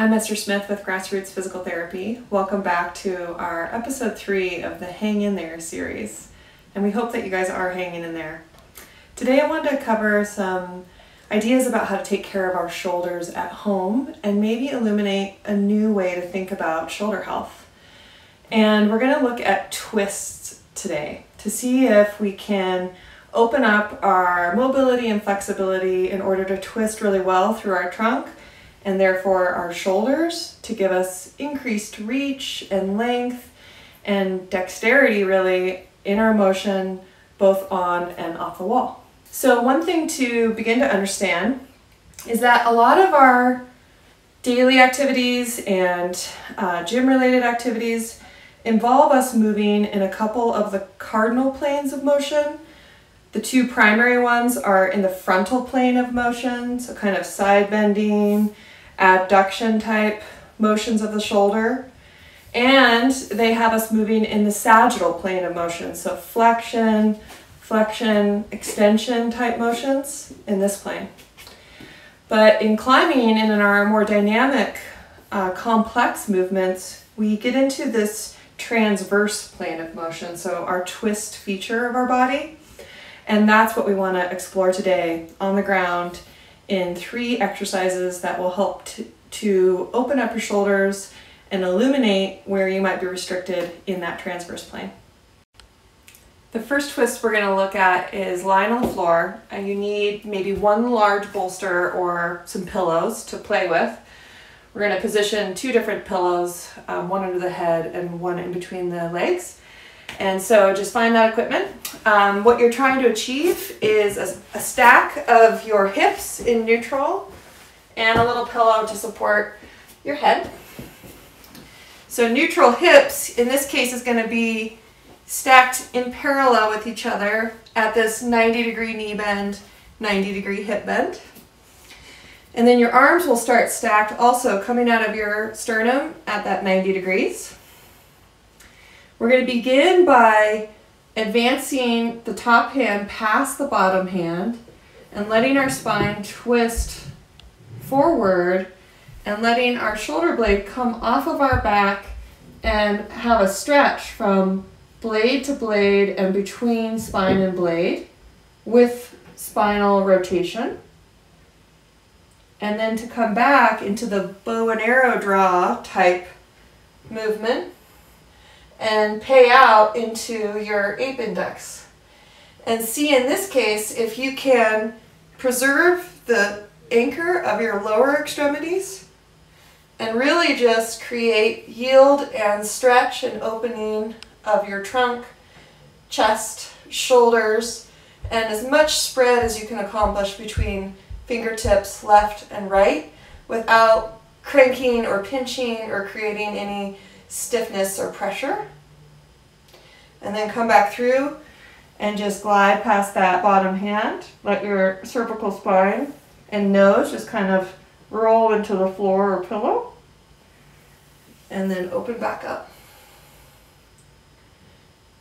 I'm Esther Smith with Grassroots Physical Therapy. Welcome back to our episode 3 of the Hang In There series. And we hope that you guys are hanging in there. Today I wanted to cover some ideas about how to take care of our shoulders at home and maybe illuminate a new way to think about shoulder health. And we're going to look at twists today to see if we can open up our mobility and flexibility in order to twist really well through our trunk and therefore our shoulders to give us increased reach and length and dexterity really in our motion both on and off the wall. So one thing to begin to understand is that a lot of our daily activities and gym related activities involve us moving in a couple of the cardinal planes of motion. The two primary ones are in the frontal plane of motion, so kind of side bending, abduction type motions of the shoulder, and they have us moving in the sagittal plane of motion, so flexion, extension type motions in this plane. But in climbing and in our more dynamic, complex movements, we get into this transverse plane of motion, so our twist feature of our body, and that's what we want to explore today on the ground in 3 exercises that will help to open up your shoulders and illuminate where you might be restricted in that transverse plane. The first twist we're going to look at is lying on the floor, and you need maybe one large bolster or some pillows to play with. We're going to position 2 different pillows, one under the head and one in between the legs. And so just find that equipment. What you're trying to achieve is a stack of your hips in neutral and a little pillow to support your head. So neutral hips, in this case, is going to be stacked in parallel with each other at this 90-degree knee bend, 90-degree hip bend. And then your arms will start stacked also coming out of your sternum at that 90 degrees. We're going to begin by advancing the top hand past the bottom hand and letting our spine twist forward and letting our shoulder blade come off of our back and have a stretch from blade to blade and between spine and blade with spinal rotation. And then to come back into the bow and arrow draw type movement and pay out into your ape index. And see in this case if you can preserve the anchor of your lower extremities and really just create yield and stretch and opening of your trunk, chest, shoulders, and as much spread as you can accomplish between fingertips left and right without cranking or pinching or creating any stiffness or pressure. And then come back through and just glide past that bottom hand. Let your cervical spine and nose just kind of roll into the floor or pillow. And then open back up.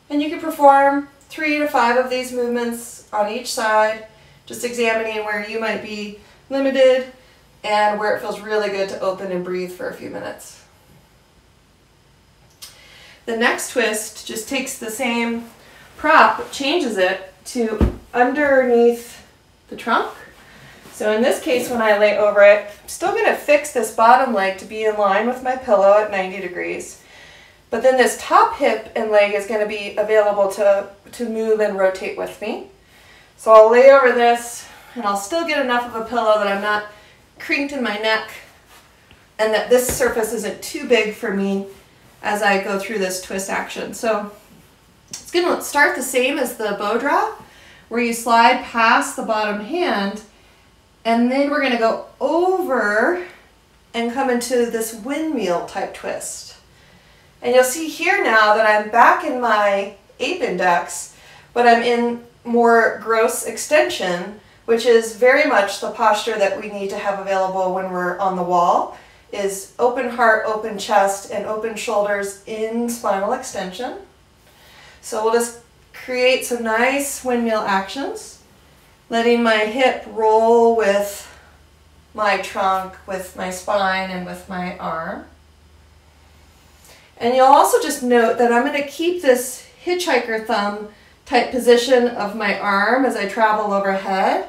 And you can perform 3 to 5 of these movements on each side, just examining where you might be limited and where it feels really good to open and breathe for a few minutes. The next twist just takes the same prop, but changes it to underneath the trunk. So in this case, when I lay over it, I'm still going to fix this bottom leg to be in line with my pillow at 90 degrees. But then this top hip and leg is going to be available to move and rotate with me. So I'll lay over this and I'll still get enough of a pillow that I'm not crinked in my neck and that this surface isn't too big for me as I go through this twist action. So it's going to start the same as the bow draw, where you slide past the bottom hand, and then we're going to go over and come into this windmill type twist. And you'll see here now that I'm back in my ape index, but I'm in more gross extension, which is very much the posture that we need to have available when we're on the wall, is open heart, open chest, and open shoulders in spinal extension. So we'll just create some nice windmill actions, letting my hip roll with my trunk with my spine and with my arm. And you'll also just note that I'm going to keep this hitchhiker thumb type position of my arm as I travel overhead,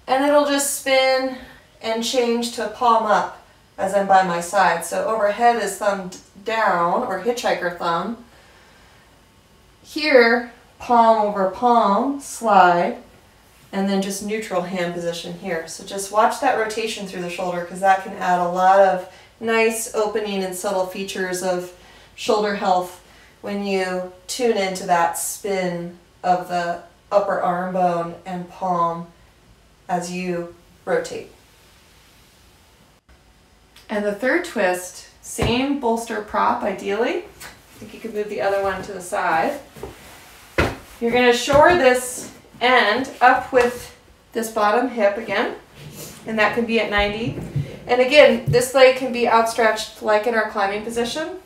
and it'll just spin and change to palm up as I'm by my side. So overhead is thumb down, or hitchhiker thumb. Here, palm over palm, slide, and then just neutral hand position here. So just watch that rotation through the shoulder, because that can add a lot of nice opening and subtle features of shoulder health when you tune into that spin of the upper arm bone and palm as you rotate. And the third twist, same bolster prop ideally. I think you could move the other one to the side. You're going to shore this end up with this bottom hip again, and that can be at 90. And again, this leg can be outstretched like in our climbing position.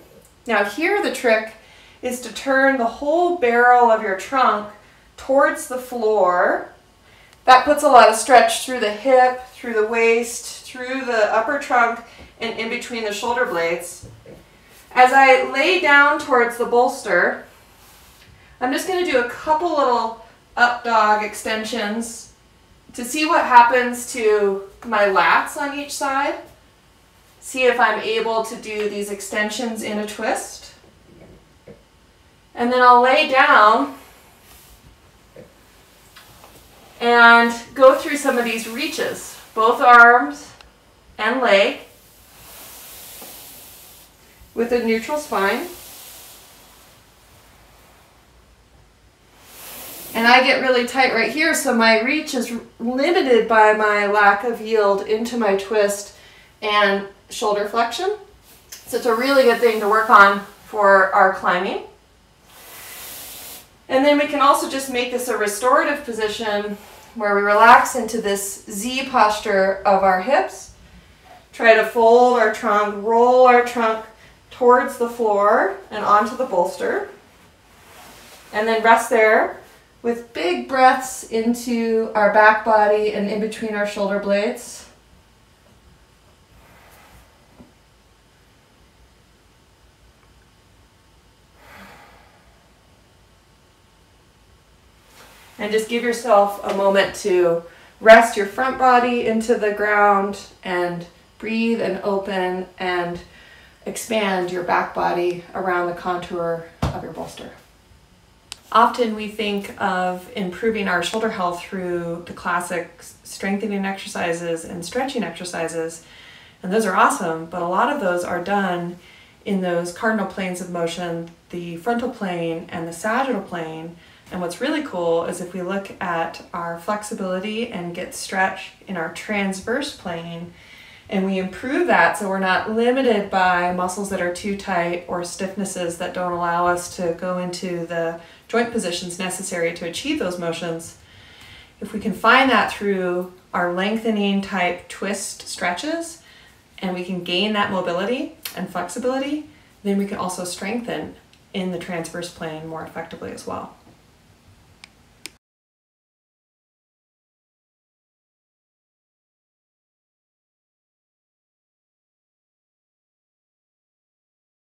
Now here the trick is to turn the whole barrel of your trunk towards the floor. That puts a lot of stretch through the hip, through the waist, through the upper trunk, and in between the shoulder blades. As I lay down towards the bolster, I'm just going to do a couple little up dog extensions to see what happens to my lats on each side. See if I'm able to do these extensions in a twist. And then I'll lay down and go through some of these reaches, both arms and leg, with a neutral spine. And I get really tight right here, so my reach is limited by my lack of yield into my twist and shoulder flexion. So it's a really good thing to work on for our climbing. And then we can also just make this a restorative position where we relax into this Z posture of our hips. Try to fold our trunk, roll our trunk towards the floor and onto the bolster. And then rest there with big breaths into our back body and in between our shoulder blades. And just give yourself a moment to rest your front body into the ground and breathe and open and expand your back body around the contour of your bolster. Often we think of improving our shoulder health through the classic strengthening exercises and stretching exercises, and those are awesome, but a lot of those are done in those cardinal planes of motion, the frontal plane and the sagittal plane. And what's really cool is if we look at our flexibility and get stretch in our transverse plane, and we improve that so we're not limited by muscles that are too tight or stiffnesses that don't allow us to go into the joint positions necessary to achieve those motions. If we can find that through our lengthening type twist stretches, and we can gain that mobility and flexibility, then we can also strengthen in the transverse plane more effectively as well.